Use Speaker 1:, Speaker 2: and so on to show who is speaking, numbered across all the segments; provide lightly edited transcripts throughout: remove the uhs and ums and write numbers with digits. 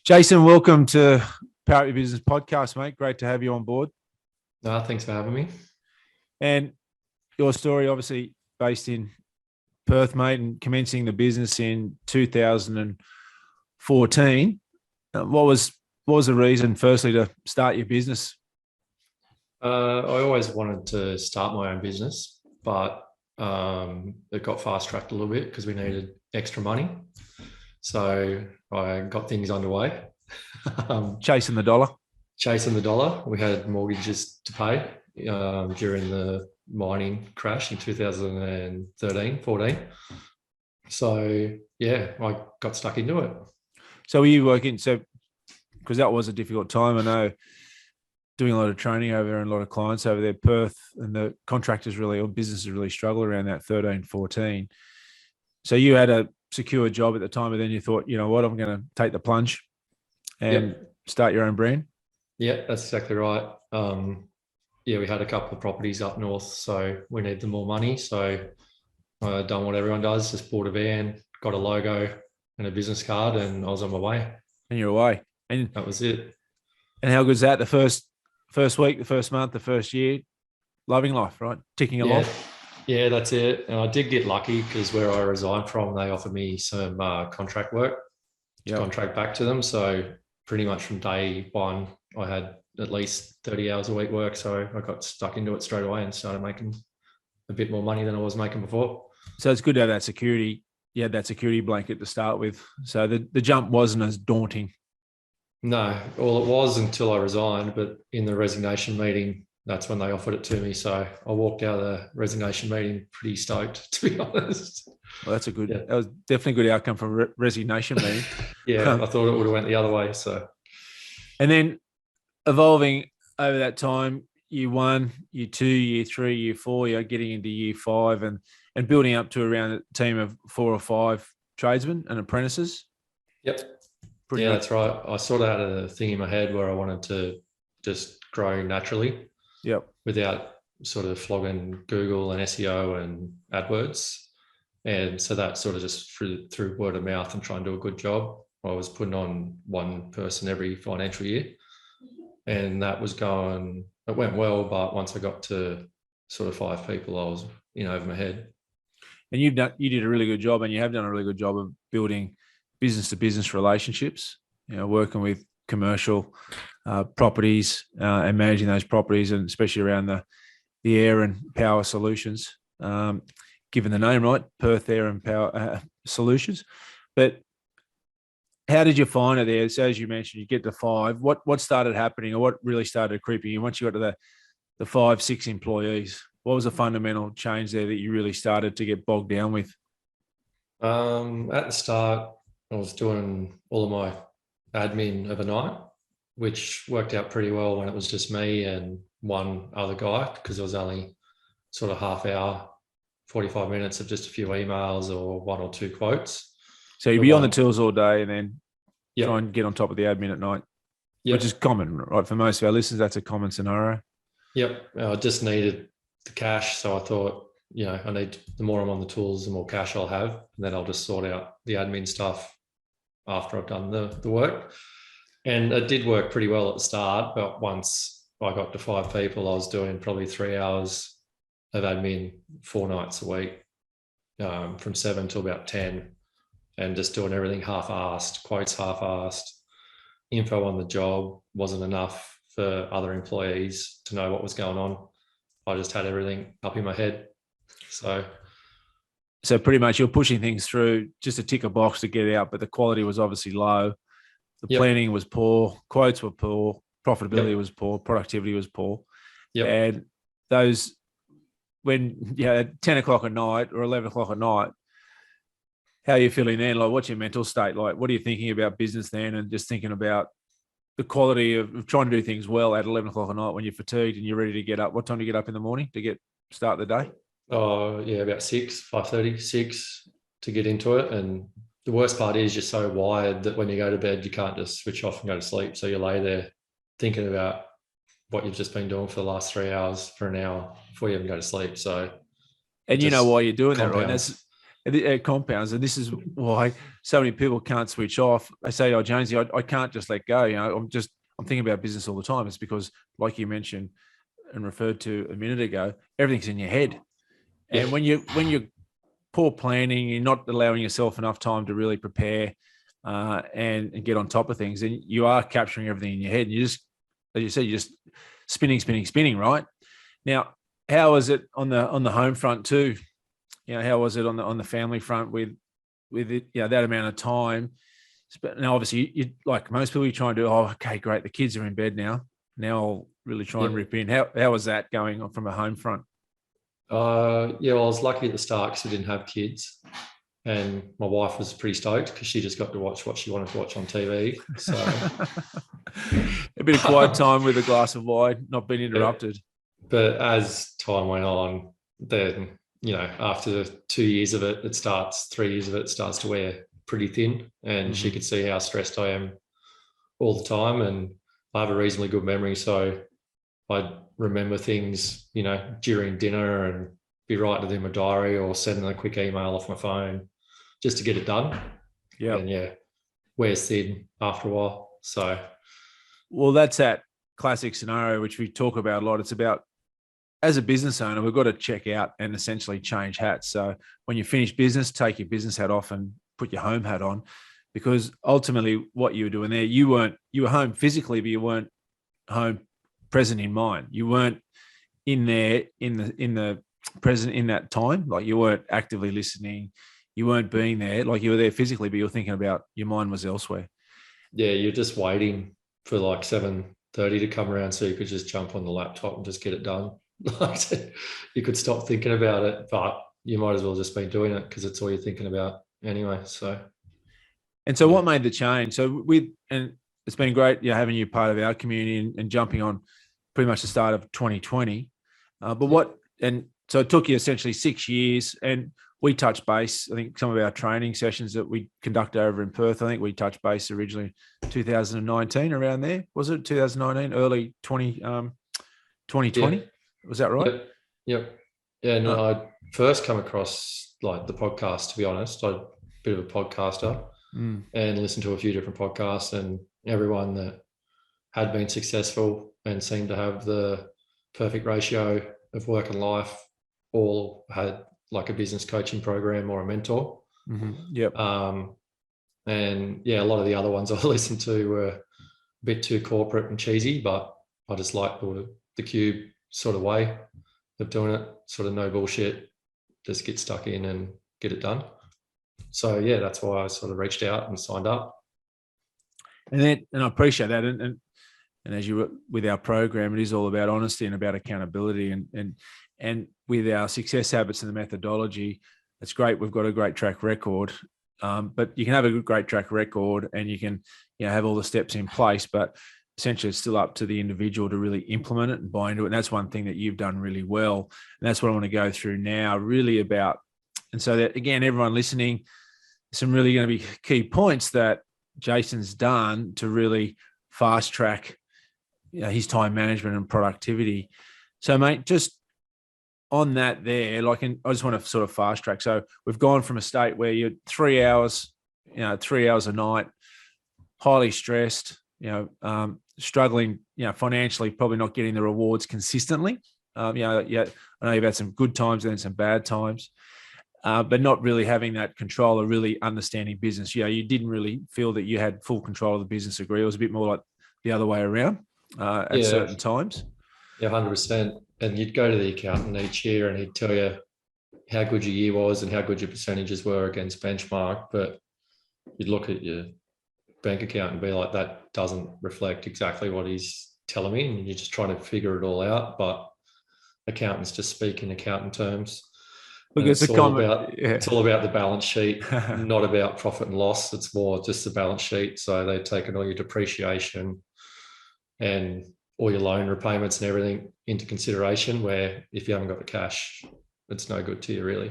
Speaker 1: Jason, welcome to Power Up Your Business podcast, mate. Great to have you on board.
Speaker 2: Thanks for having me.
Speaker 1: And your story, obviously based in Perth, mate, and commencing the business in 2014. What was the reason, firstly, to start your business?
Speaker 2: I always wanted to start my own business, but it got fast tracked a little bit because we needed extra money. So I got things underway.
Speaker 1: Chasing the dollar.
Speaker 2: Chasing the dollar. We had mortgages to pay during the mining crash in 2013, 14. So yeah, I got stuck into it.
Speaker 1: So were you working? So because that was a difficult time, I know, doing a lot of training over there and a lot of clients over there, Perth, and the contractors really, or businesses really struggle around that 13, 14. So you had a secure job at the time, and then you thought, you know what, I'm going to take the plunge and start your own brand?
Speaker 2: Yeah, that's exactly right. We had a couple of properties up north, so we needed more money. So I done what everyone does, just bought a van, got a logo and a business card, and I was on my way.
Speaker 1: And you're away. And
Speaker 2: that was it.
Speaker 1: And how good's that? The first week, the first month, the first year, loving life, right? Ticking along.
Speaker 2: Yeah, that's it. And I did get lucky because where I resigned from, they offered me some contract work to contract back to them. So pretty much from day one, I had at least 30 hours a week work. So I got stuck into it straight away and started making a bit more money than I was making before.
Speaker 1: So it's good to have that security. You had that security blanket to start with. So the jump wasn't as daunting.
Speaker 2: No, well, it was until I resigned, but in the resignation meeting, that's when they offered it to me. So I walked out of the resignation meeting pretty stoked, to be honest.
Speaker 1: Well, that's that was definitely a good outcome from a resignation meeting.
Speaker 2: I thought it would have went the other way. So,
Speaker 1: and then evolving over that time, year 1, year 2, year 3, year 4, you're getting into year 5 and building up to around a team of 4 or 5 tradesmen and apprentices.
Speaker 2: Yep. That's right. I sort of had a thing in my head where I wanted to just grow naturally.
Speaker 1: Yep.
Speaker 2: Without sort of flogging Google and SEO and AdWords. And so that sort of just through word of mouth and trying to do a good job. I was putting on one person every financial year. And that was it went well, but once I got to sort of 5 people, I was over my head.
Speaker 1: And you did a really good job, and you have done a really good job of building business to business relationships, working with commercial properties and managing those properties, and especially around the air and power solutions, given the name, right? Perth Air and Power Solutions. But how did you find it there? So as you mentioned, you get to 5. What started happening, or what really started creeping in once you got to the 5, 6 employees? What was the fundamental change there that you really started to get bogged down with?
Speaker 2: At the start, I was doing all of my admin overnight, which worked out pretty well when it was just me and one other guy, because it was only sort of half hour, 45 minutes of just a few emails or 1 or 2 quotes.
Speaker 1: So you'd be on the tools all day and then try and get on top of the admin at night, which is common, right? For most of our listeners, that's a common scenario.
Speaker 2: Yep. I just needed the cash. So I thought, I need, the more I'm on the tools, the more cash I'll have. And then I'll just sort out the admin stuff after I've done the work. And it did work pretty well at the start, but once I got to 5 people, I was doing probably 3 hours of admin 4 nights a week, from 7 to about 10, and just doing everything half-assed, quotes half-assed. Info on the job wasn't enough for other employees to know what was going on. I just had everything up in my head.
Speaker 1: So pretty much you're pushing things through just to tick a box to get out, but the quality was obviously low. The planning was poor, quotes were poor, profitability was poor, productivity was poor. And those, when at 10 o'clock at night or 11 o'clock at night, how are you feeling then? Like, what's your mental state? Like, what are you thinking about business then, and just thinking about the quality of trying to do things well at 11 o'clock at night when you're fatigued and you're ready to get up? What time do you get up in the morning to start the day?
Speaker 2: Oh, yeah, about 5:30, 6 to get into it. And the worst part is you're so wired that when you go to bed, you can't just switch off and go to sleep. So you lay there thinking about what you've just been doing for the last 3 hours for an hour before you even go to sleep. So,
Speaker 1: and you know why you're doing that, right? It compounds, and this is why so many people can't switch off. They say, "Oh, Jonesy, I can't just let go." I'm thinking about business all the time. It's because, like you mentioned and referred to a minute ago, everything's in your head. And when you're poor planning, you're not allowing yourself enough time to really prepare and get on top of things, and you are capturing everything in your head. And you just, as you said, you're just spinning, right? Now, how was it on the home front too? How was it on the family front with it, that amount of time? Now, obviously, you like most people, you try and do, oh, okay, great, the kids are in bed now. Now I'll really try and rip in. How was that going on from a home front?
Speaker 2: Well, I was lucky at the start because we didn't have kids, and my wife was pretty stoked because she just got to watch what she wanted to watch on TV. So
Speaker 1: a bit of quiet time with a glass of wine, not being interrupted.
Speaker 2: But as time went on, then after 2 years of it, 3 years of it starts to wear pretty thin, and she could see how stressed I am all the time, and I have a reasonably good memory, so I'd remember things, during dinner and be writing it in my diary or sending a quick email off my phone just to get it done.
Speaker 1: Yeah.
Speaker 2: And wears thin after a while. So,
Speaker 1: well, that's that classic scenario which we talk about a lot. It's about, as a business owner, we've got to check out and essentially change hats. So when you finish business, take your business hat off and put your home hat on, because ultimately what you were doing there, you were home physically, but you weren't home present in mind. You weren't in there in the present in that time. Like, you weren't actively listening. You weren't being there. Like, you were there physically, but you're thinking about, your mind was elsewhere.
Speaker 2: Yeah, you're just waiting for like 7:30 to come around so you could just jump on the laptop and just get it done. You could stop thinking about it, but you might as well just be doing it because it's all you're thinking about anyway. So,
Speaker 1: what made the change? So it's been great, having you part of our community and jumping on pretty much the start of 2020. So it took you essentially 6 years, and we touched base. I think some of our training sessions that we conduct over in Perth, I think we touched base originally 2019, around there. Was it 2019, early 2020? Was that right?
Speaker 2: Yep. Yeah, no, I first come across like the podcast, to be honest. I'm a bit of a podcaster and listened to a few different podcasts, and everyone that had been successful and seemed to have the perfect ratio of work and life all had like a business coaching program or a mentor.
Speaker 1: Yep.
Speaker 2: And a lot of the other ones I listened to were a bit too corporate and cheesy, but I just like the Cube sort of way of doing it, sort of no bullshit, just get stuck in and get it done. So that's why I sort of reached out and signed up.
Speaker 1: And I appreciate that. And as you were with our program, it is all about honesty and about accountability, and with our success habits and the methodology, it's great. We've got a great track record, but you can have a great track record and you can, have all the steps in place, but essentially it's still up to the individual to really implement it and buy into it. And that's one thing that you've done really well. And that's what I want to go through now, really about. And so that, again, everyone listening, some really going to be key points that Jason's done to really fast track his time management and productivity. So, mate, just on that there, I just want to sort of fast track. So we've gone from a state where you're 3 hours, 3 hours a night, highly stressed, struggling, financially, probably not getting the rewards consistently. I know you've had some good times and then some bad times, but not really having that control or really understanding business. You didn't really feel that you had full control of the business degree. It was a bit more like the other way around at certain times.
Speaker 2: Yeah, 100%. And you'd go to the accountant each year and he'd tell you how good your year was and how good your percentages were against benchmark. But you'd look at your bank account and be like, that doesn't reflect exactly what he's telling me. And you're just trying to figure it all out. But accountants just speak in accountant terms.
Speaker 1: Look,
Speaker 2: it's all about the balance sheet, not about profit and loss. It's more just the balance sheet. So they've taken all your depreciation and all your loan repayments and everything into consideration, where if you haven't got the cash, it's no good to you, really.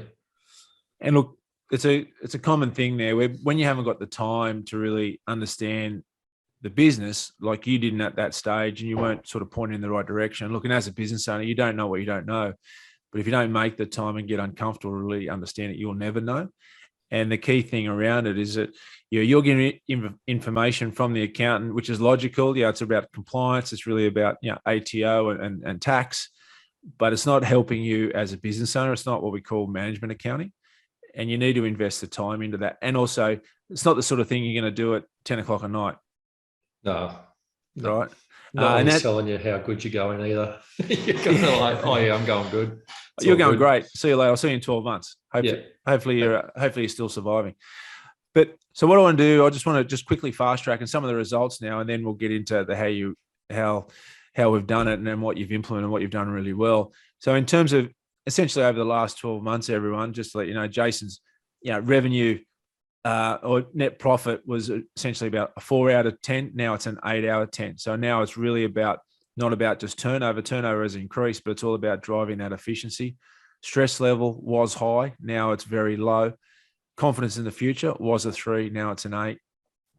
Speaker 1: And look, it's a common thing there where when you haven't got the time to really understand the business, like you didn't at that stage, and you weren't sort of pointing in the right direction. Look, and as a business owner, you don't know what you don't know. But if you don't make the time and get uncomfortable to really understand it, you'll never know. And the key thing around it is that you're getting information from the accountant, which is logical. It's about compliance. It's really about ATO and tax, but it's not helping you as a business owner. It's not what we call management accounting. And you need to invest the time into that. And also, it's not the sort of thing you're going to do at 10 o'clock at night.
Speaker 2: No.
Speaker 1: Right.
Speaker 2: No one's telling you how good you're going either. You're kind of like, oh yeah, I'm going good.
Speaker 1: You're going great. See you later. I'll see you in 12 months. Hopefully you're still surviving. But so what I want to do, I just want to just quickly fast track and some of the results now, and then we'll get into the how we've done it and then what you've implemented and what you've done really well. So in terms of essentially over the last 12 months, everyone, just to let you know, Jason's revenue or net profit was essentially about a 4 out of 10. Now it's an 8 out of 10. So now it's really not about just turnover. Turnover has increased, but it's all about driving that efficiency. Stress level was high. Now it's very low. Confidence in the future was a 3. Now it's an 8.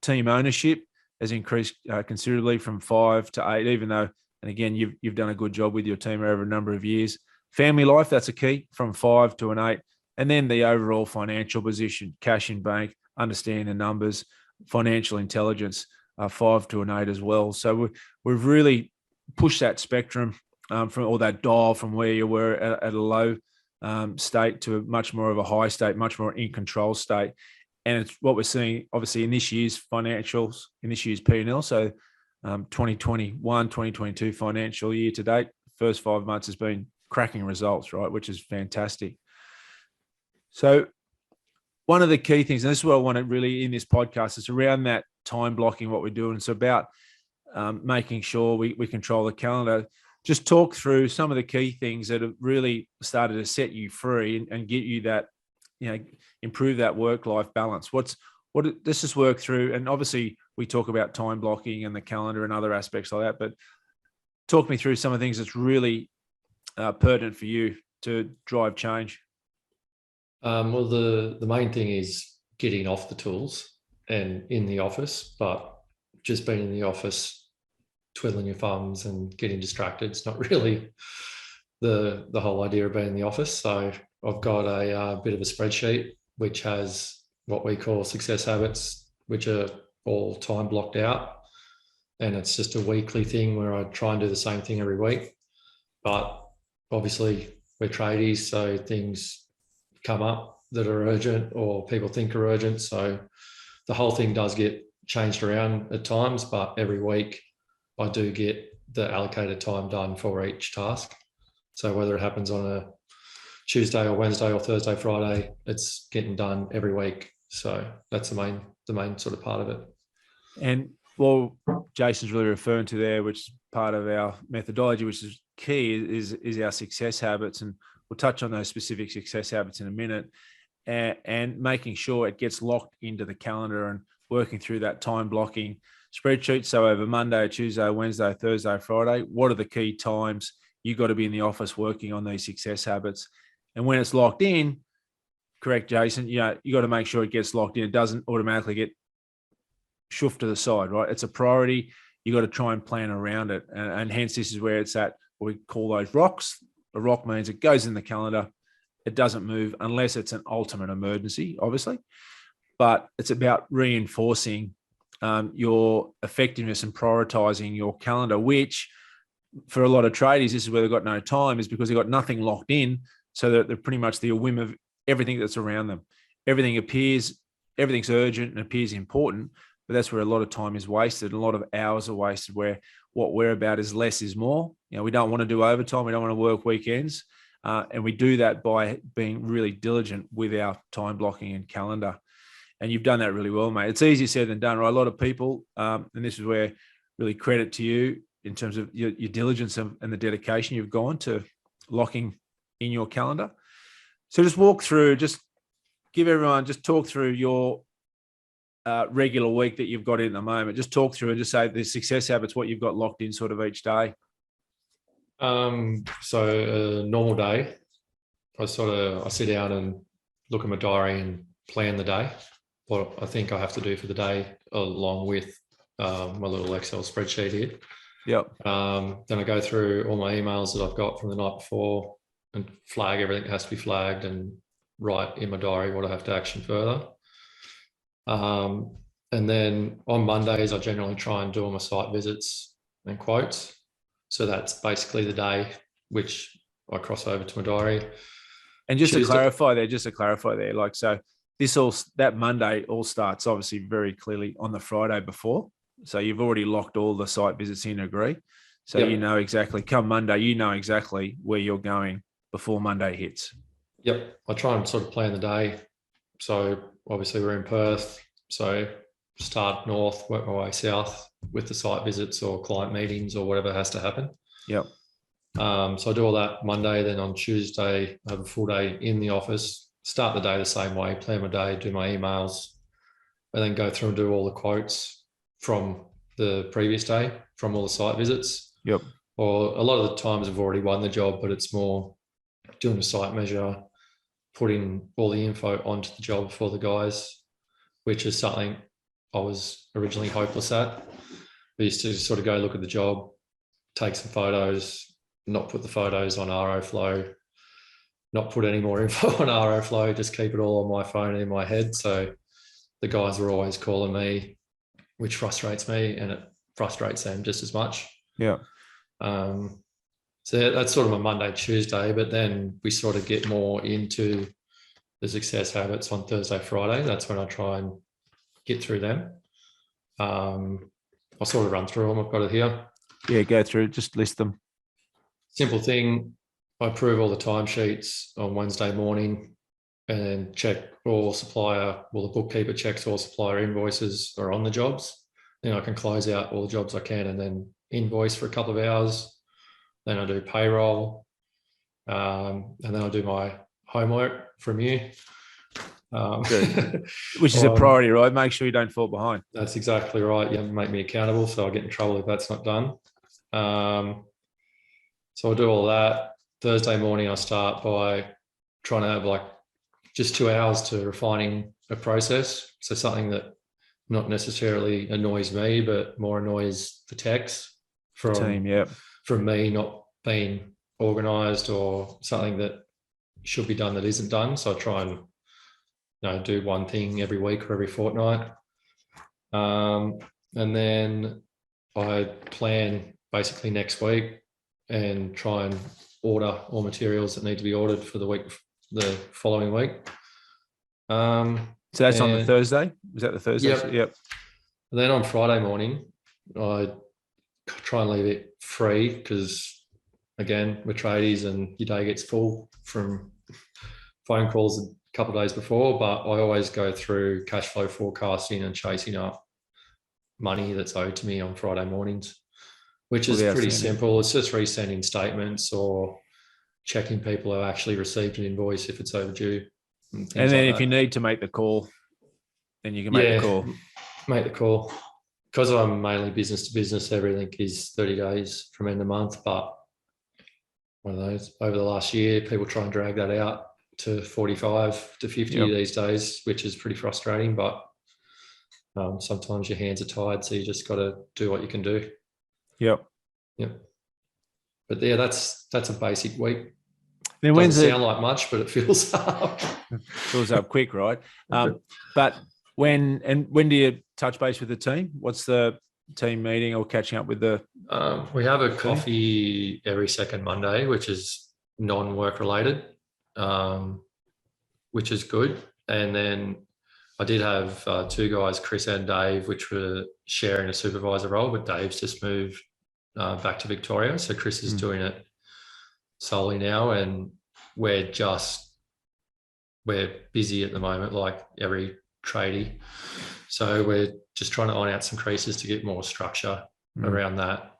Speaker 1: Team ownership has increased considerably from 5 to 8, even though, and again, you've done a good job with your team over a number of years. Family life, that's a key, from 5 to an 8. And then the overall financial position, cash in bank, understanding the numbers, financial intelligence, 5 to an 8 as well. So we've really pushed that spectrum from all that dial from where you were at a low state to much more of a high state, much more in control state. And it's what we're seeing, obviously, in this year's financials, in this year's P&L. So 2021, 2022 financial year to date, first 5 months has been cracking results, right, which is fantastic. So one of the key things, and this is what I want to really in this podcast, is around that time blocking, what we're doing. It's about making sure we control the calendar. Just talk through some of the key things that have really started to set you free and get you that, improve that work-life balance. Let's just work through, and obviously we talk about time blocking and the calendar and other aspects like that, but talk me through some of the things that's really pertinent for you to drive change.
Speaker 2: Well, the main thing is getting off the tools and in the office, but just being in the office, twiddling your thumbs and getting distracted, it's not really the whole idea of being in the office. So I've got a bit of a spreadsheet which has what we call success habits, which are all time blocked out, and it's just a weekly thing where I try and do the same thing every week. But obviously we're tradies, so things come up that are urgent or people think are urgent. So the whole thing does get changed around at times, but every week I do get the allocated time done for each task. So whether it happens on a Tuesday or Wednesday or Thursday, Friday, it's getting done every week. So that's the main sort of part of it. And
Speaker 1: well, Jason's really referring to there, which is part of our methodology, which is key, is our success habits. And we'll touch on those specific success habits in a minute, and making sure it gets locked into the calendar and working through that time blocking spreadsheet. So over Monday, Tuesday, Wednesday, Thursday, Friday, what are the key times you've got to be in the office working on these success habits? And when it's locked in, correct, Jason, you got to make sure it gets locked in. It doesn't automatically get shoved to the side, right? It's a priority. You got to try and plan around it. And hence this is where it's at, what we call those rocks. A rock means it goes in the calendar. It doesn't move unless it's an ultimate emergency, obviously. But it's about reinforcing your effectiveness and prioritizing your calendar, which for a lot of tradies, this is where they've got no time, is because they've got nothing locked in. So that they're pretty much the whim of everything that's around them. Everything's urgent and appears important, but that's where a lot of time is wasted. And a lot of hours are wasted, where what we're about is less is more. We don't want to do overtime. We don't want to work weekends. And we do that by being really diligent with our time blocking and calendar. And you've done that really well, mate. It's easier said than done, right? A lot of people, and this is where really credit to you in terms of your diligence and the dedication you've gone to locking in your calendar. So just talk through your regular week that you've got in at the moment. Just talk through and just say the success habits, what you've got locked in sort of each day.
Speaker 2: So a normal day, I sit down and look at my diary and plan the day, what I think I have to do for the day, along with my little Excel spreadsheet here.
Speaker 1: Yep.
Speaker 2: Then I go through all my emails that I've got from the night before, and flag everything that has to be flagged and write in my diary what I have to action further. And then on Mondays, I generally try and do all my site visits and quotes. So that's basically the day which I cross over to my diary.
Speaker 1: And just to clarify there, like, so that Monday all starts obviously very clearly on the Friday before. So you've already locked all the site visits in, agree? So you know exactly, come Monday, you know exactly where you're going before Monday hits.
Speaker 2: Yep. I try and sort of plan the day. So obviously we're in Perth. So start north, work my way south with the site visits or client meetings or whatever has to happen.
Speaker 1: Yep.
Speaker 2: So I do all that Monday. Then on Tuesday, I have a full day in the office, start the day the same way, plan my day, do my emails, and then go through and do all the quotes from the previous day, from all the site visits.
Speaker 1: Yep.
Speaker 2: Or a lot of the times I've already won the job, but it's more doing a site measure, putting all the info onto the job for the guys, which is something I was originally hopeless at. We used to sort of go look at the job, take some photos, not put the photos on RO not put any more info on RO just keep it all on my phone and in my head. So the guys were always calling me, which frustrates me, and it frustrates them just as much.
Speaker 1: Yeah.
Speaker 2: So that's sort of a Monday, Tuesday, but then we sort of get more into the success habits on Thursday, Friday. That's when I try and get through them. I'll sort of run through them. I've got it here.
Speaker 1: Yeah, go through, just list them.
Speaker 2: Simple thing. I approve all the timesheets on Wednesday morning and check all supplier, the bookkeeper checks all supplier invoices are on the jobs. Then I can close out all the jobs I can and then invoice for a couple of hours. Then I do payroll. And then I do my homework from you.
Speaker 1: Which is a priority, right? Make sure you don't fall behind.
Speaker 2: That's exactly right. You make me accountable, so I get in trouble if that's not done. So I'll do all that. Thursday morning, I start by trying to have like just 2 hours to refining a process. So something that not necessarily annoys me, but more annoys the techs from
Speaker 1: team,
Speaker 2: from me not being organised or something that should be done that isn't done. So I try and do one thing every week or every fortnight. And then I plan basically next week and try and order all materials that need to be ordered for the following week.
Speaker 1: So that's on the Thursday? Was that the Thursday? Yep.
Speaker 2: And then on Friday morning, I try and leave it free because, again, we're tradies and your day gets full from phone calls a couple of days before, but I always go through cash flow forecasting and chasing up money that's owed to me on Friday mornings, which is pretty simple. It's just resending statements or checking people have actually received an invoice if it's overdue. And then
Speaker 1: if you need to make the call, then you can make the call.
Speaker 2: Make the call. Because I'm mainly business to business, everything is 30 days from end of month, but one of those over the last year, people try and drag that out to 45 to 50 these days, which is pretty frustrating, but sometimes your hands are tied, so you just got to do what you can do.
Speaker 1: Yep.
Speaker 2: But yeah, that's a basic week.
Speaker 1: Then
Speaker 2: doesn't sound like much, but it fills up.
Speaker 1: Fills up quick, right? But when do you touch base with the team? What's the team meeting or catching up with the?
Speaker 2: We have a coffee every second Monday, which is non-work related, which is good. And then I did have two guys, Chris and Dave, which were sharing a supervisor role, but Dave's just moved back to Victoria. So Chris is doing it solely now, and we're busy at the moment, like every tradie. So we're just trying to iron out some creases to get more structure around that.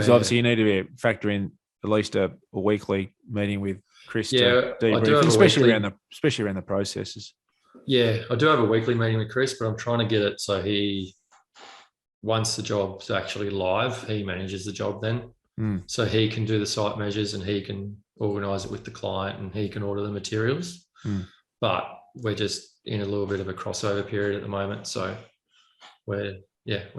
Speaker 1: So obviously you need to factor in at least a weekly meeting with Chris to debrief, especially around the processes.
Speaker 2: Yeah, I do have a weekly meeting with Chris, but I'm trying to get it so once the job's actually live, he manages the job then. So he can do the site measures and he can organise it with the client and he can order the materials. But we're just in a little bit of a crossover period at the moment. So we're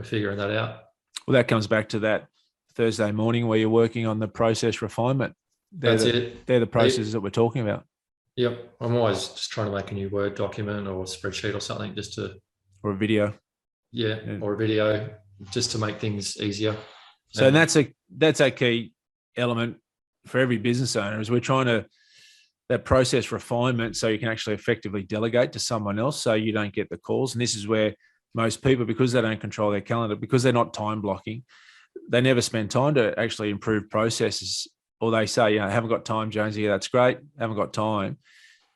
Speaker 2: figuring that out.
Speaker 1: Well, that comes back to that Thursday morning where you're working on the process refinement.
Speaker 2: That's it.
Speaker 1: They're the processes that we're talking about.
Speaker 2: Yep. I'm always just trying to make a new Word document or spreadsheet or something just to,
Speaker 1: Or a video.
Speaker 2: yeah, or a video just to make things easier.
Speaker 1: So that's a key element for every business owner is we're trying to that process refinement so you can actually effectively delegate to someone else so you don't get the calls. And this is where most people, because they don't control their calendar, because they're not time blocking, they never spend time to actually improve processes. Or they say, I haven't got time, Jonesy. That's great. Haven't got time.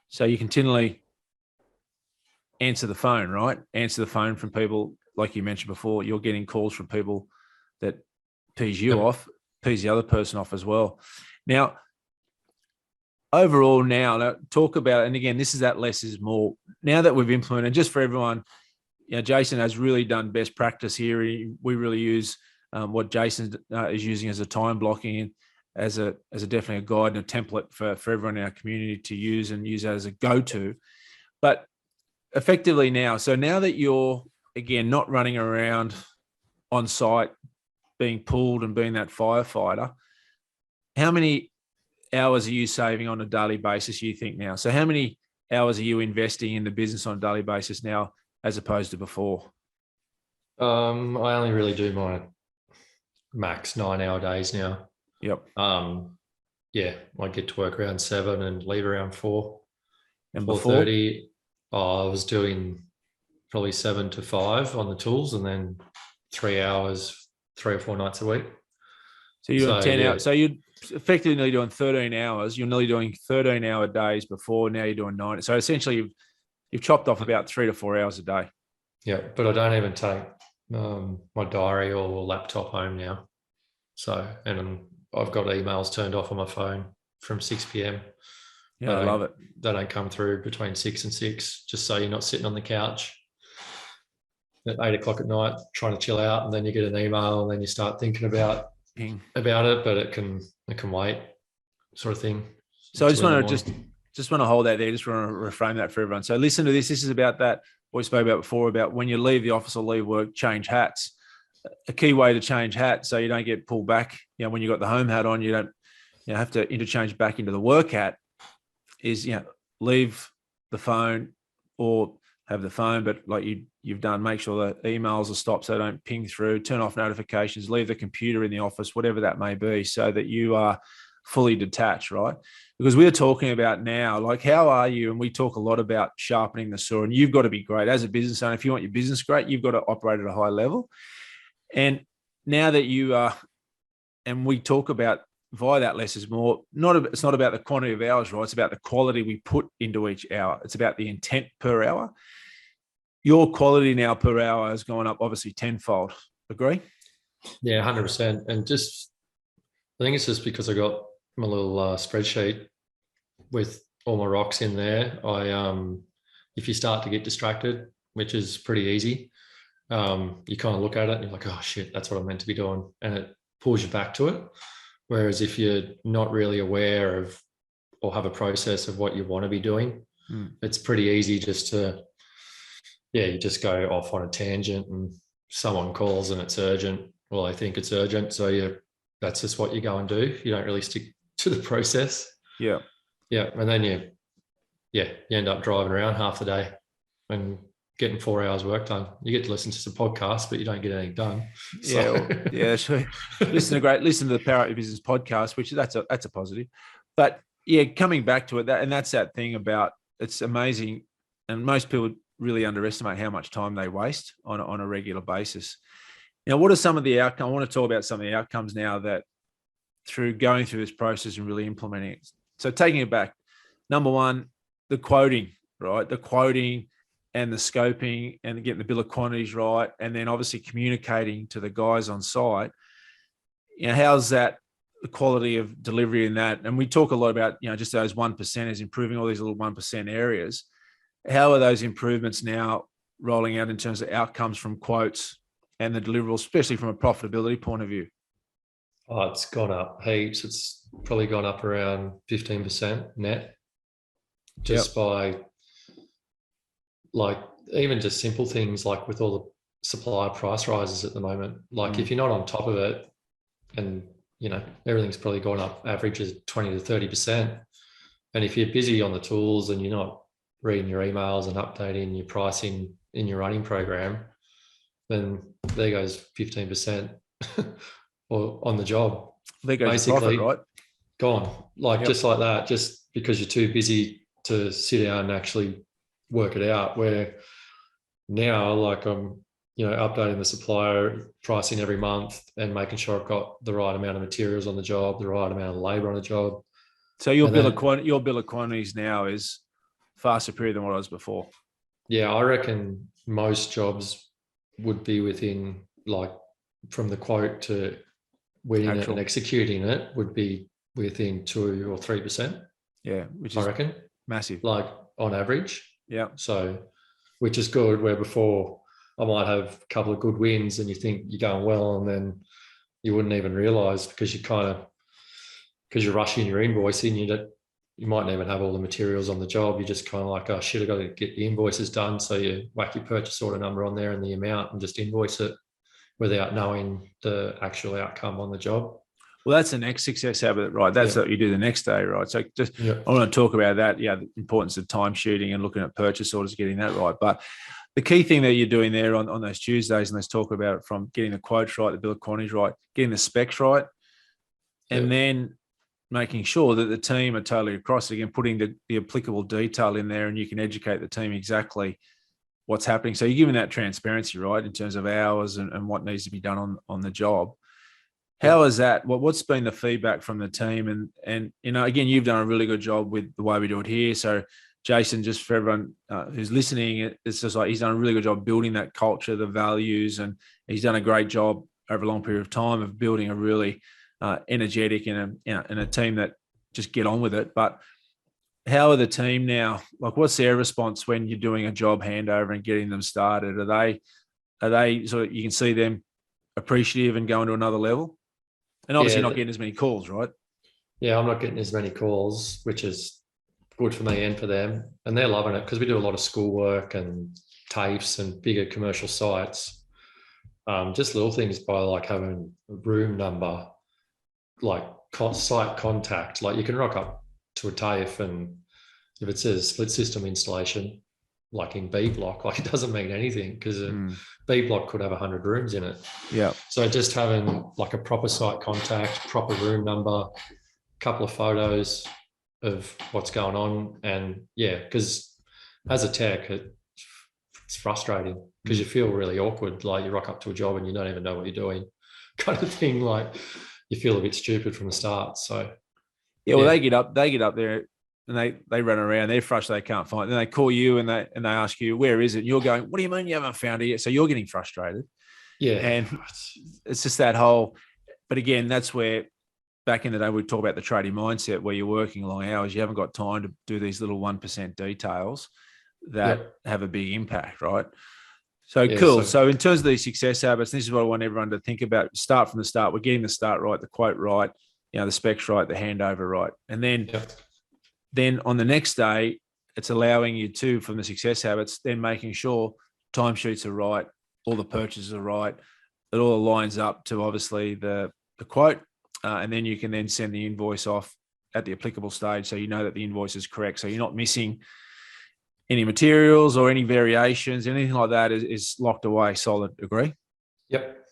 Speaker 1: So you continually answer the phone, right? Answer the phone from people, like you mentioned before, you're getting calls from people that pees you off, pees the other person off as well. Now, overall now talk about, and again, this is that less is more. Now that we've implemented, just for everyone, Jason has really done best practice here. We really use what Jason is using as a time blocking, as a definitely a guide and a template for everyone in our community to use and use that as a go-to. But effectively now that you're, again, not running around on site, being pulled and being that firefighter, how many hours are you saving on a daily basis, you think now? So how many hours are you investing in the business on a daily basis now as opposed to before?
Speaker 2: I only really do my max 9-hour days now.
Speaker 1: Yep.
Speaker 2: Yeah, I get to work around 7 and leave around 4.
Speaker 1: And
Speaker 2: 4:30. I was doing probably 7 to 5 on the tools, and then 3 hours, 3 or 4 nights a week.
Speaker 1: So you're doing 10 hours. So you're effectively nearly doing 13 hours. You're nearly doing 13-hour days before. Now you're doing 9. So essentially, you've chopped off about 3 to 4 hours a day.
Speaker 2: Yeah, but I don't even take my diary or laptop home now. So, and I've got emails turned off on my phone from 6 p.m.
Speaker 1: Yeah, I love it.
Speaker 2: They don't come through between 6 and 6, just so you're not sitting on the couch at 8 o'clock at night trying to chill out, and then you get an email and then you start thinking about it, but it can wait, sort of thing.
Speaker 1: So I just want to hold that there. Just want to reframe that for everyone. So listen to this. This is about that what we spoke about before, about when you leave the office or leave work, change hats. A key way to change hats so you don't get pulled back. When you got the home hat on, you don't have to interchange back into the work hat. Is leave the phone or have the phone, but like you've done, make sure that emails are stopped so they don't ping through. Turn off notifications. Leave the computer in the office, whatever that may be, so that you are fully detached, right? Because we're talking about now, like, how are you? And we talk a lot about sharpening the saw, and you've got to be great as a business owner. If you want your business great, you've got to operate at a high level. And now that you are, and we talk about via that less is more, it's not about the quantity of hours, right? It's about the quality we put into each hour. It's about the intent per hour. Your quality now per hour has gone up obviously tenfold. Agree?
Speaker 2: Yeah, 100%. And I think it's just because I got my little spreadsheet with all my rocks in there. If you start to get distracted, which is pretty easy, you kind of look at it and you're like, oh shit, that's what I'm meant to be doing. And it pulls you back to it. Whereas if you're not really aware of or have a process of what you want to be doing, it's pretty easy just to, you just go off on a tangent and someone calls and it's urgent. Well, I think it's urgent. So that's just what you go and do. You don't really stick to the process.
Speaker 1: Yeah.
Speaker 2: Yeah. And then you end up driving around half the day and getting 4 hours work done. You get to listen to some podcasts, but you don't get anything done. So.
Speaker 1: Sure. Listen to the Power Up Your Business podcast, which that's a positive. But coming back to it, that's that thing about, it's amazing, and most people really underestimate how much time they waste on a regular basis. Now, what are some of the outcomes? I want to talk about some of the outcomes now that through going through this process and really implementing it. So taking it back, number one, the quoting, right? The quoting and the scoping and getting the bill of quantities right. And then obviously communicating to the guys on site, how's that, the quality of delivery in that? And we talk a lot about, just those 1%ers, improving all these little 1% areas. How are those improvements now rolling out in terms of outcomes from quotes and the deliverables, especially from a profitability point of view?
Speaker 2: Oh, it's gone up heaps. It's probably gone up around 15% net, just by like even just simple things like with all the supplier price rises at the moment. Like if you're not on top of it and everything's probably gone up average is 20 to 30%. And if you're busy on the tools and you're not reading your emails and updating your pricing in your running program, then there goes 15% or on the job.
Speaker 1: There goes basically, profit, right?
Speaker 2: Gone. Just like that, just because you're too busy to sit down and actually work it out. Where now, I'm updating the supplier pricing every month and making sure I've got the right amount of materials on the job, the right amount of labor on the job.
Speaker 1: So your bill of quantities now is far superior than what it was before.
Speaker 2: Yeah, I reckon most jobs would be within, from the quote to winning it and executing it would be within 2 or 3%.
Speaker 1: Yeah, which is,
Speaker 2: I reckon,
Speaker 1: massive.
Speaker 2: On average.
Speaker 1: Yeah.
Speaker 2: So, which is good. Where before I might have a couple of good wins and you think you're going well, and then you wouldn't even realize because you're rushing your invoicing, you mightn't even have all the materials on the job. You're just kind of like, oh shit, I've got to get the invoices done. So you whack your purchase order number on there and the amount and just invoice it without knowing the actual outcome on the job.
Speaker 1: Well, that's the next success habit, right? That's what you do the next day, right? So I want to talk about that. Yeah, the importance of time shooting and looking at purchase orders, getting that right. But the key thing that you're doing there on those Tuesdays, and let's talk about it, from getting the quotes right, the bill of quantities right, getting the specs right, and then making sure that the team are totally across it, again, putting the applicable detail in there, and you can educate the team exactly what's happening. So you're giving that transparency, right, in terms of hours and what needs to be done on the job. How is that? What's been the feedback from the team? And again, you've done a really good job with the way we do it here. So Jason, just for everyone who's listening, it's just like he's done a really good job building that culture, the values, and he's done a great job over a long period of time of building a really energetic and a team that just get on with it. But how are the team now? What's their response when you're doing a job handover and getting them started? Are they sort of, you can see them appreciative and going to another level? And obviously not getting as many calls, right?
Speaker 2: Yeah, I'm not getting as many calls, which is good for me and for them. And they're loving it because we do a lot of schoolwork and TAFEs and bigger commercial sites. Just little things by having a room number, site contact. You can rock up to a TAFE and if it says split system installation, in B block, it doesn't mean anything because B block could have 100 rooms in it.
Speaker 1: Yeah.
Speaker 2: So just having a proper site contact, proper room number, couple of photos of what's going on. And because as a tech, it's frustrating because you feel really awkward. You rock up to a job and you don't even know what you're doing, kind of thing. You feel a bit stupid from the start. So
Speaker 1: they get up there and they run around. They're frustrated they can't find it. Then they call you and they ask you, where is it? And you're going, what do you mean you haven't found it yet? So you're getting frustrated.
Speaker 2: Yeah.
Speaker 1: And it's just that whole, but again, that's where back in the day we talk about the tradie mindset where you're working long hours. You haven't got time to do these little 1% details that have a big impact, right? So cool. So in terms of these success habits, this is what I want everyone to think about. Start from the start. We're getting the start right, the quote right, the specs right, the handover right. And then on the next day, it's allowing you to, from the success habits, then making sure timesheets are right, all the purchases are right, it all lines up to obviously the quote, and then you can then send the invoice off at the applicable stage so you know that the invoice is correct. So you're not missing any materials or any variations, anything like that is locked away. Solid. Agree?
Speaker 2: Yep,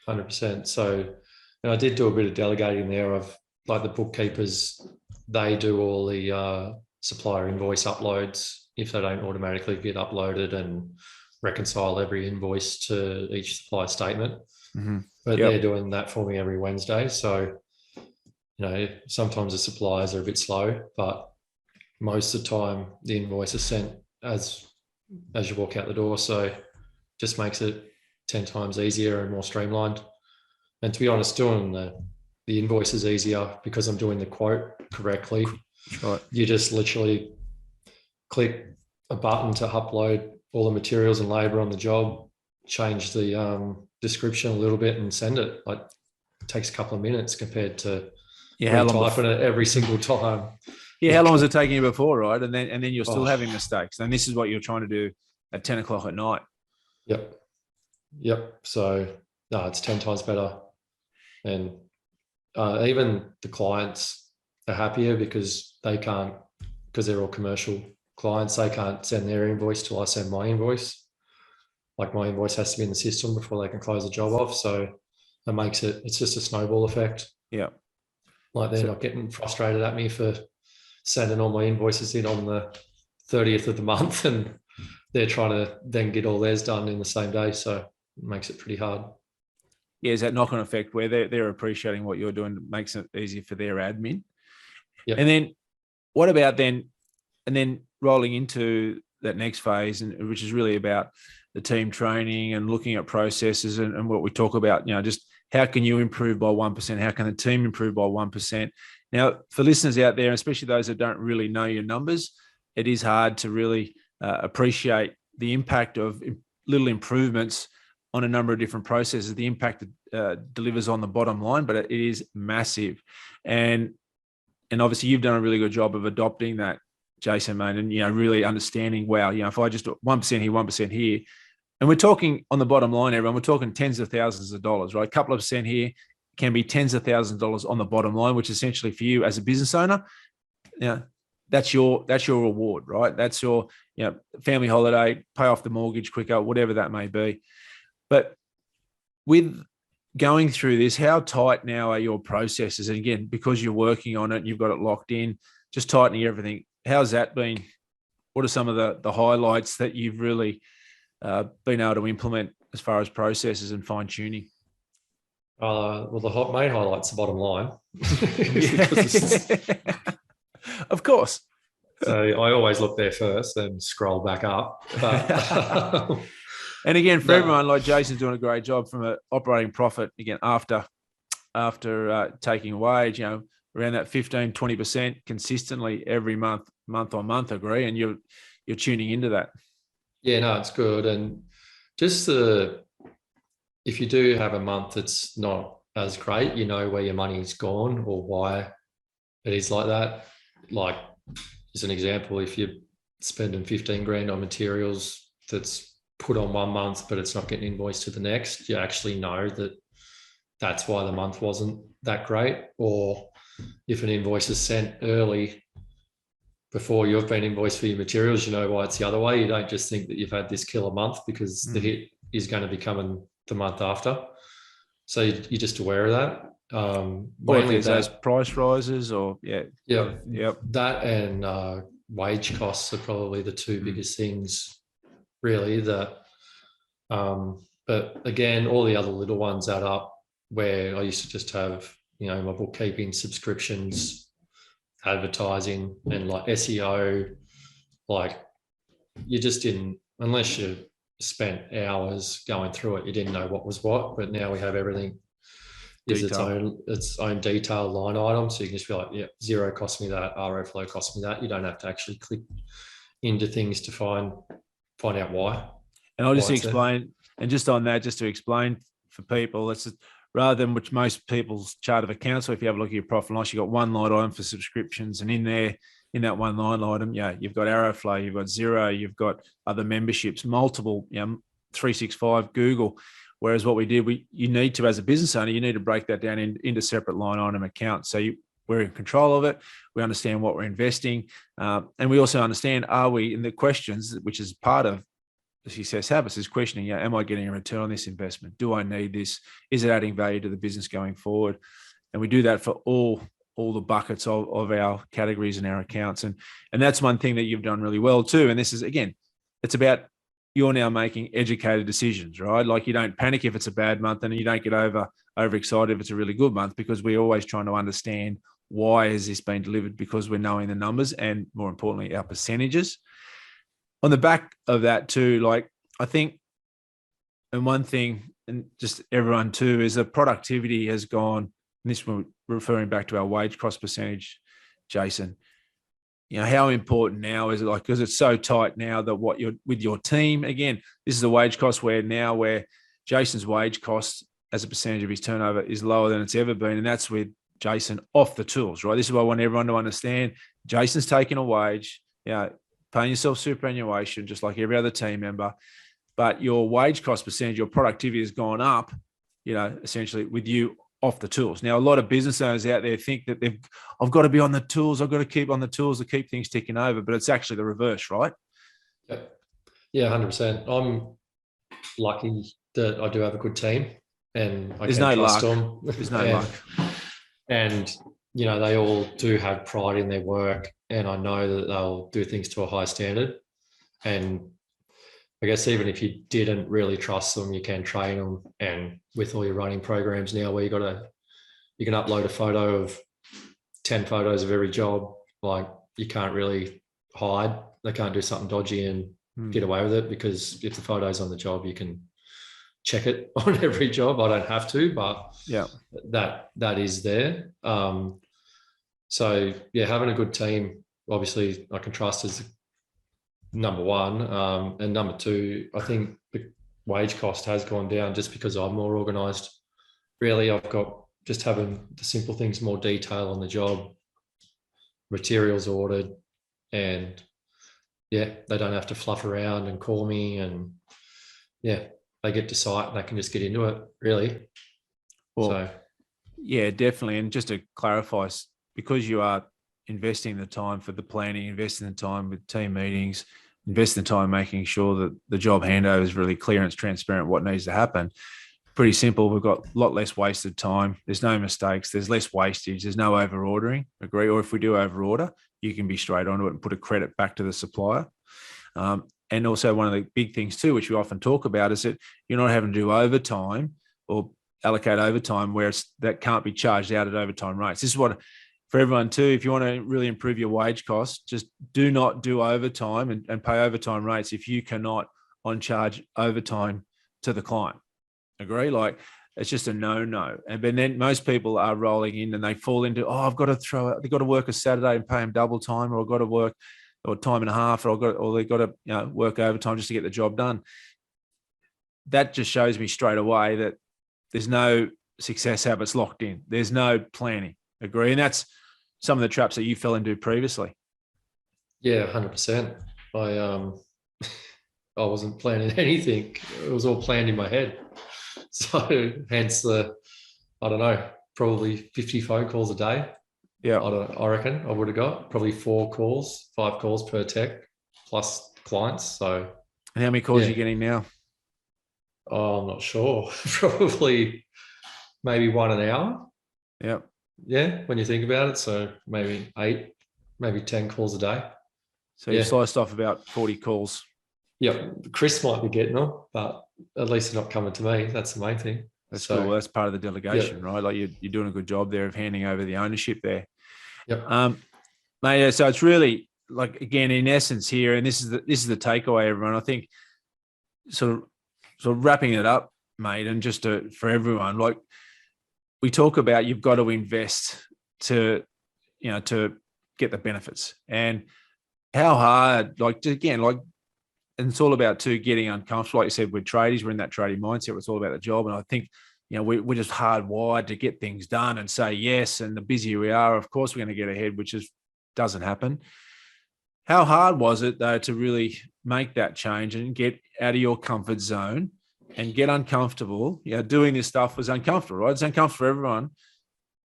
Speaker 2: 100%. So, and I did do a bit of delegating there of the bookkeepers. They do all the supplier invoice uploads if they don't automatically get uploaded and reconcile every invoice to each supplier statement.
Speaker 1: Mm-hmm.
Speaker 2: But they're doing that for me every Wednesday. So, sometimes the suppliers are a bit slow, but most of the time the invoice is sent as you walk out the door. So just makes it 10 times easier and more streamlined. And to be honest, doing the invoice is easier because I'm doing the quote correctly.
Speaker 1: Right.
Speaker 2: You just literally click a button to upload all the materials and labor on the job, change the description a little bit and send it. It takes a couple of minutes compared to typing it every single time.
Speaker 1: Yeah, how long was it taking you before, right? And then you're still having mistakes. And this is what you're trying to do at 10 o'clock at night.
Speaker 2: Yep. So it's 10 times better. And even the clients are happier because they're all commercial clients. They can't send their invoice till I send my invoice. Like my invoice has to be in the system before they can close the job off. So that makes it's just a snowball effect.
Speaker 1: Yeah.
Speaker 2: Like they're not getting frustrated at me for sending all my invoices in on the 30th of the month, and they're trying to then get all theirs done in the same day. So it makes it pretty hard.
Speaker 1: Yeah, is that knock-on effect where they're appreciating what you're doing, makes it easier for their admin.
Speaker 2: Yep.
Speaker 1: And then what about then rolling into that next phase, and which is really about the team training and looking at processes and what we talk about, just how can you improve by 1%? How can the team improve by 1%? Now, for listeners out there, especially those that don't really know your numbers, it is hard to really appreciate the impact of little improvements on a number of different processes, the impact it delivers on the bottom line, but it is massive. And obviously you've done a really good job of adopting that, Jason, mate, and, really understanding, wow, if I just do 1% here, 1% here, and we're talking on the bottom line, everyone, we're talking tens of thousands of dollars, right? A couple of percent here can be tens of thousands of dollars on the bottom line, which essentially for you as a business owner, that's your reward, right? That's your, family holiday, pay off the mortgage quicker, whatever that may be. But with going through this, how tight now are your processes? And again, because you're working on it, you've got it locked in, just tightening everything. How's that been? What are some of the highlights that you've really been able to implement as far as processes and fine tuning?
Speaker 2: Well, the main highlight's the bottom line.
Speaker 1: Of course.
Speaker 2: So I always look there first and scroll back up. But,
Speaker 1: and again, for everyone, like Jason's doing a great job from an operating profit, again, after taking a wage, around that 15, 20% consistently every month on month, agree. And you're tuning into that.
Speaker 2: Yeah, no, it's good. And just if you do have a month that's not as great, where your money's gone or why it is like that. Like, as an example, if you're spending 15 grand on materials that's put on one month, but it's not getting invoiced to the next, you actually know that's why the month wasn't that great. Or if an invoice is sent early before you've been invoiced for your materials, you know why it's the other way. You don't just think that you've had this killer month because the hit is going to be coming the month after. So you're just aware of that.
Speaker 1: Or if there's those price rises or yep.
Speaker 2: That and wage costs are probably the two biggest things, really. But again, all the other little ones add up. Where I used to just have, my bookkeeping, subscriptions, advertising, and like SEO. Like you just didn't, unless you spent hours going through it, you didn't know what was what. But now we have everything is its own detailed line item. So you can just be like, yeah, Xero cost me that, RO Flow cost me that. You don't have to actually click into things to find out why.
Speaker 1: And I'll just explain, and just on that, just to explain for people, it's rather than which most people's chart of accounts. So if you have a look at your profit and loss, you've got one line item for subscriptions, and in that one line item, you've got Aeroflow, you've got Xero, you've got other memberships, multiple, 365, Google. Whereas what we did, you need to, as a business owner, you need to break that down into separate line item accounts. So we're in control of it. We understand what we're investing. And we also understand, are we in the questions, which is part of the success habits, is questioning, am I getting a return on this investment? Do I need this? Is it adding value to the business going forward? And we do that for all the buckets of our categories and our accounts. And that's one thing that you've done really well too. And this is, again, it's about, you're now making educated decisions, right? Like you don't panic if it's a bad month, and you don't get overexcited if it's a really good month, because we're always trying to understand why has this been delivered, because we're knowing the numbers and, more importantly, our percentages. On the back of that too, like I think, and one thing, and just everyone too, is that productivity has gone, and this we're referring back to our wage cost percentage, Jason. How important now is it, like, because it's so tight now that what you're with your team, again, this is a wage cost where Jason's wage cost as a percentage of his turnover is lower than it's ever been. And that's with Jason off the tools, right? This is what I want everyone to understand. Jason's taking a wage, paying yourself superannuation, just like every other team member, but your wage cost percentage, your productivity has gone up, essentially with you off the tools. Now, a lot of business owners out there think that I've got to be on the tools. I've got to keep on the tools to keep things ticking over, but it's actually the reverse, right?
Speaker 2: Yeah, 100%. I'm lucky that I do have a good team, and I
Speaker 1: There's
Speaker 2: can
Speaker 1: no
Speaker 2: trust
Speaker 1: luck.
Speaker 2: them.
Speaker 1: There's no luck.
Speaker 2: And, they all do have pride in their work, and I know that they'll do things to a high standard. And I guess even if you didn't really trust them, you can train them. And with all your running programs now, where you can upload a photo of 10 photos of every job, like you can't really hide. They can't do something dodgy and get away with it, because if the photo's on the job, you can check it on every job. I don't have to, but
Speaker 1: yeah,
Speaker 2: that is there. So yeah, having a good team, obviously I can trust is number one. And number two, I think the wage cost has gone down just because I'm more organised. Really, I've got just having the simple things, more detail on the job, materials ordered, and yeah, they don't have to fluff around and call me, and yeah, they get to site and they can just get into it, really.
Speaker 1: Well,
Speaker 2: So
Speaker 1: yeah, definitely. And just to clarify, because you are investing the time for the planning, investing the time with team meetings, investing the time making sure that the job handover is really clear and it's transparent what needs to happen. Pretty simple. We've got a lot less wasted time. There's no mistakes. There's less wastage. There's no over ordering. Agree? Or if we do over order, you can be straight onto it and put a credit back to the supplier. And also one of the big things too, which we often talk about, is that you're not having to do overtime or allocate overtime where that can't be charged out at overtime rates. This is what, for everyone too, if you want to really improve your wage costs, just do not do overtime and pay overtime rates if you cannot on charge overtime to the client. Agree? Like, it's just a no. And but then most people are rolling in and they fall into, I've got to they've got to work a Saturday and pay them double time, or I've got to work or time and a half, or they've got to work overtime just to get the job done. That just shows me straight away that there's no success habits locked in. There's no planning. Agree? And that's some of the traps that you fell into previously.
Speaker 2: Yeah, 100%. I wasn't planning anything. It was all planned in my head. So hence I don't know, probably 50 phone calls a day.
Speaker 1: Yeah.
Speaker 2: I reckon I would have got probably 5 calls per tech plus clients. So
Speaker 1: and how many calls are you getting now?
Speaker 2: Oh, I'm not sure. Probably maybe 1 an hour.
Speaker 1: Yeah.
Speaker 2: Yeah, when you think about it. So maybe 8, maybe 10 calls a day.
Speaker 1: So you sliced off about 40 calls.
Speaker 2: Yeah, Chris might be getting them, but at least they're not coming to me. That's the main thing.
Speaker 1: That's cool. That's part of the delegation, right? Like you're doing a good job there of handing over the ownership there.
Speaker 2: Yep.
Speaker 1: Mate, so it's really, like, again, in essence here, and this is the takeaway, everyone. I think sort of wrapping it up, mate, and just for everyone, like, we talk about, you've got to invest to get the benefits, and how hard, and it's all about getting uncomfortable. Like you said, with tradies, we're in that tradie mindset where it's all about the job. And I think, we're just hardwired to get things done and say yes. And the busier we are, of course, we're going to get ahead, which doesn't happen. How hard was it, though, to really make that change and get out of your comfort zone and get uncomfortable? Doing this stuff was uncomfortable, right? It's uncomfortable for everyone.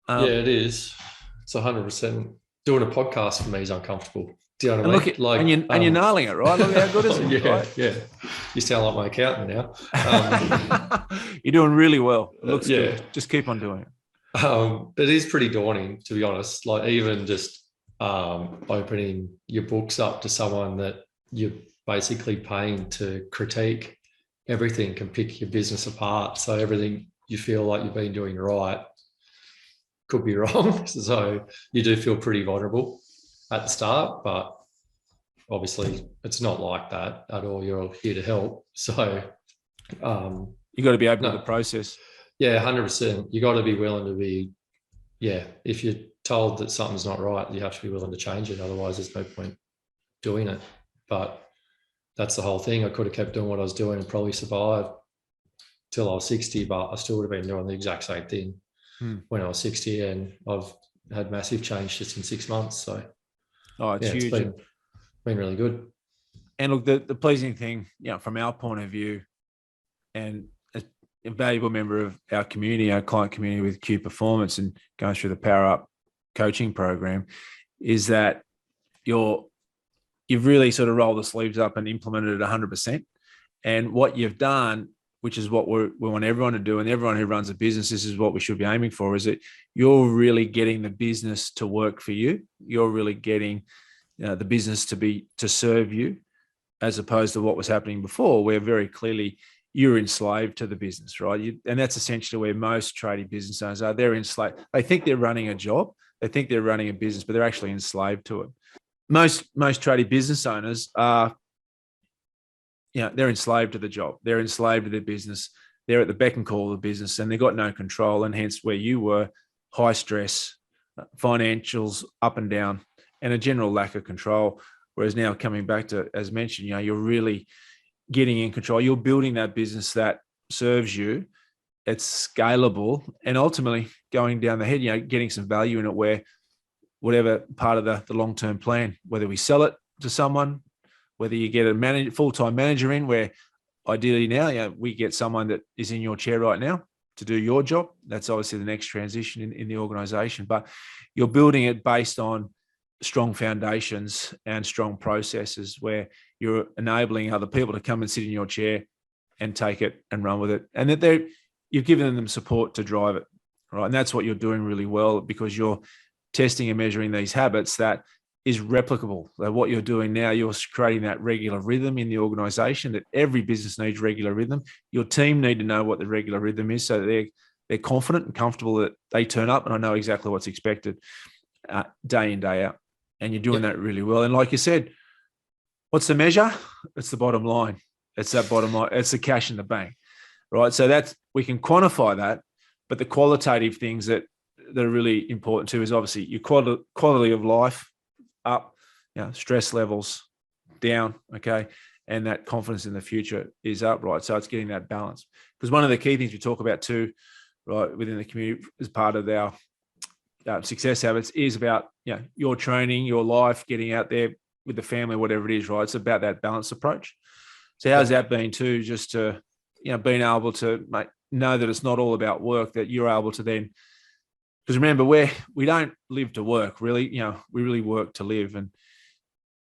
Speaker 2: Yeah, it is. It's 100%. Doing a podcast for me is uncomfortable. Do you know what I mean?
Speaker 1: And you're nailing it, right? Look how good is it?
Speaker 2: Yeah,
Speaker 1: right?
Speaker 2: Yeah. You sound like my accountant now.
Speaker 1: You're doing really well. It looks good. Just keep on doing it.
Speaker 2: It is pretty daunting, to be honest. Like, even just opening your books up to someone that you're basically paying to critique everything, can pick your business apart. So everything you feel like you've been doing right could be wrong. So you do feel pretty vulnerable at the start, but obviously it's not like that at all. You're here to help. So
Speaker 1: you got to be open to the process.
Speaker 2: Yeah, 100%. You got to be willing to be, if you're told that something's not right, you have to be willing to change it. Otherwise there's no point doing it. But that's the whole thing. I could have kept doing what I was doing and probably survived till I was 60, but I still would have been doing the exact same thing when I was 60, and I've had massive change just in 6 months. So
Speaker 1: it's huge.
Speaker 2: It's been really good.
Speaker 1: And look, the pleasing thing, from our point of view, and valuable member of our community, our client community with Q Performance and going through the Power Up coaching program, is that you've really sort of rolled the sleeves up and implemented it 100%. And what you've done, which is what we want everyone to do, and everyone who runs a business, this is what we should be aiming for, is that you're really getting the business to work for you. You're really getting the business to serve you, as opposed to what was happening before, where very clearly you're enslaved to the business, right? And that's essentially where most tradie business owners are. They're enslaved. They think they're running a job. They think they're running a business, but they're actually enslaved to it. Most tradie business owners are, they're enslaved to the job. They're enslaved to their business. They're at the beck and call of the business, and they've got no control. And hence where you were, high stress, financials up and down, and a general lack of control. Whereas now, coming back to, as mentioned, you're really getting in control. You're building that business that serves you. It's scalable, and ultimately going down the head, getting some value in it, where whatever part of the long-term plan, whether we sell it to someone, whether you get a full-time manager in, where ideally now, we get someone that is in your chair right now to do your job. That's obviously the next transition in the organization, but you're building it based on strong foundations and strong processes, where you're enabling other people to come and sit in your chair and take it and run with it. And that you've given them support to drive it, right? And that's what you're doing really well, because you're testing and measuring these habits that is replicable. So what you're doing now, you're creating that regular rhythm in the organization, that every business needs regular rhythm. Your team need to know what the regular rhythm is, so that they're confident and comfortable that they turn up and I know exactly what's expected day in, day out. And you're doing that really well. And like you said, what's the measure? It's the bottom line. It's that bottom line. It's the cash in the bank, right? So we can quantify that, but the qualitative things that are really important too is obviously your quality of life up, stress levels down, okay, and that confidence in the future is up, right? So it's getting that balance, because one of the key things we talk about too, right, within the community as part of our success habits is about your training, your life, getting out there with the family, whatever it is, right? It's about that balanced approach. So how's that been too, just to being able to know that it's not all about work, that you're able to then, because remember, we don't live to work, really, we really work to live. And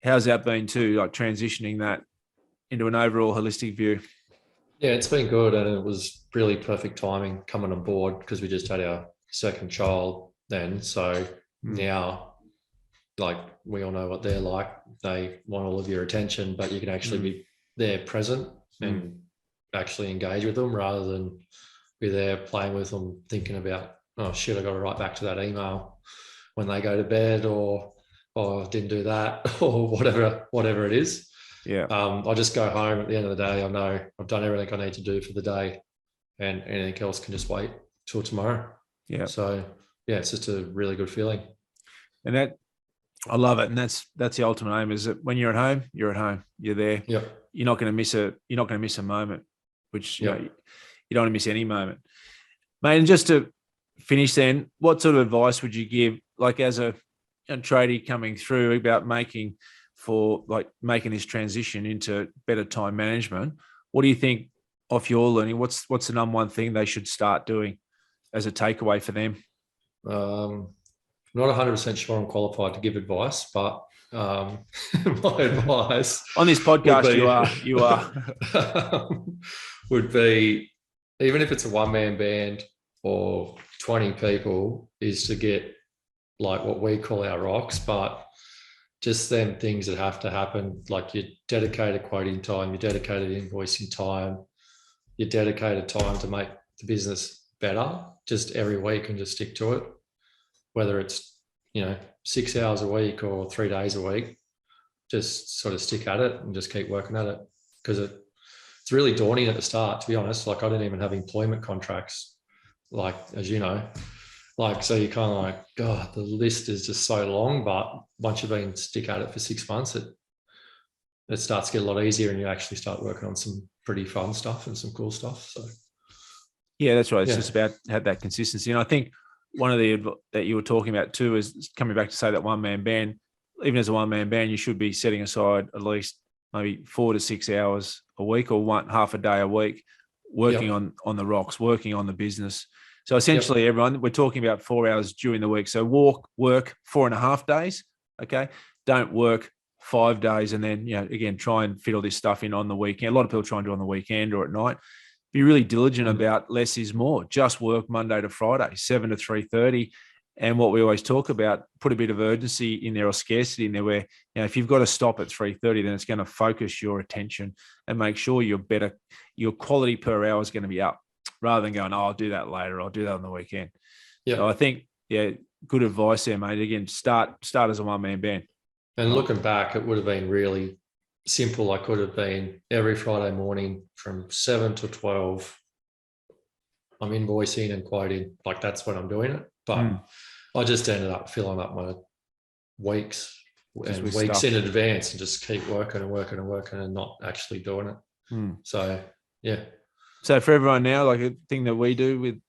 Speaker 1: how's that been too, like transitioning that into an overall holistic view?
Speaker 2: Yeah, it's been good, and it was really perfect timing coming on board, because we just had our second child then. So now, like, we all know what they're like. They want all of your attention, but you can actually be there present and actually engage with them, rather than be there playing with them, thinking about, oh shit, I got to write back to that email when they go to bed, or didn't do that, or whatever it is.
Speaker 1: Yeah.
Speaker 2: I just go home at the end of the day. I know I've done everything I need to do for the day, and anything else can just wait till tomorrow.
Speaker 1: Yeah.
Speaker 2: So yeah, it's just a really good feeling.
Speaker 1: And that, I love it. And that's the ultimate aim, is that when you're at home, you're at home. You're there.
Speaker 2: Yep.
Speaker 1: You're not going to miss a moment, which you don't want to miss any moment. Mate, and just to finish then, what sort of advice would you give, like as a tradie coming through, about making this transition into better time management? What do you think, off your learning, what's the number one thing they should start doing as a takeaway for them?
Speaker 2: Not 100% sure I'm qualified to give advice, but my advice
Speaker 1: on this podcast, you are
Speaker 2: would be, even if it's a one-man band or 20 people, is to get like what we call our rocks, but just them things that have to happen, like your dedicated quoting time, your dedicated invoicing time, your dedicated time to make the business better, just every week, and just stick to it. Whether it's, 6 hours a week or 3 days a week, just sort of stick at it and just keep working at it. Because it's really daunting at the start, to be honest. Like, I didn't even have employment contracts, like, as you know. Like, so you're kind of like, God, the list is just so long. But once you've been stick at it for 6 months, it starts to get a lot easier, and you actually start working on some pretty fun stuff and some cool stuff. So
Speaker 1: yeah, that's right. It's just about have that consistency. And I think one of the that you were talking about too is coming back to say that one-man band. Even as a one-man band, you should be setting aside at least maybe 4 to 6 hours a week, or half a day a week, working
Speaker 2: Yep.
Speaker 1: on the rocks, working on the business. So essentially, everyone, we're talking about 4 hours during the week. So work 4.5 days. Okay. Don't work 5 days and then, again, try and fit all this stuff in on the weekend. A lot of people try and do it on the weekend or at night. Be really diligent about less is more. Just work Monday to Friday, 7 to 3:30. And what we always talk about, put a bit of urgency in there or scarcity in there where, if you've got to stop at 3:30, then it's going to focus your attention and make sure your quality per hour is going to be up rather than going, I'll do that later. I'll do that on the weekend.
Speaker 2: Yeah.
Speaker 1: So I think, good advice there, mate. Again, start as a one-man band.
Speaker 2: And looking back, it would have been really simple. I could have been every Friday morning from 7 to 12. I'm invoicing and quoting, like that's when I'm doing it. But I just ended up filling up my weeks in advance and just keep working and not actually doing it. So, yeah.
Speaker 1: So for everyone now, like a thing that we do with,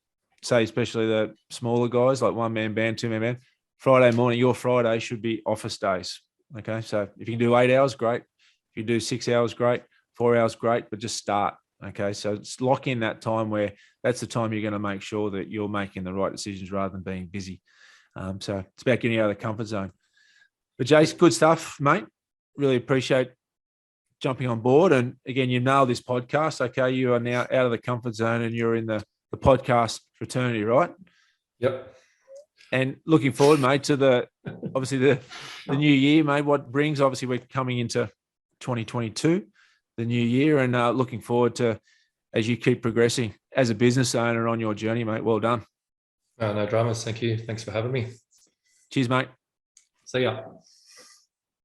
Speaker 1: say, especially the smaller guys, like one-man band, two-man band, Friday morning, your Friday should be office days. Okay. So if you can do 8 hours, great. If you do 6 hours, great. 4 hours, great. But just start. Okay. So it's lock in that time where that's the time you're going to make sure that you're making the right decisions rather than being busy. So it's about getting out of the comfort zone. But Jace, good stuff, mate. Really appreciate jumping on board. And again, you nailed this podcast. Okay. You are now out of the comfort zone and you're in the podcast fraternity, right?
Speaker 2: Yep.
Speaker 1: And looking forward, mate, to the new year, mate. What brings, obviously, we're coming into 2022, the new year, and looking forward to, as you keep progressing as a business owner on your journey, mate. Well done.
Speaker 2: No dramas. Thank you. Thanks for having me.
Speaker 1: Cheers, mate.
Speaker 2: See ya.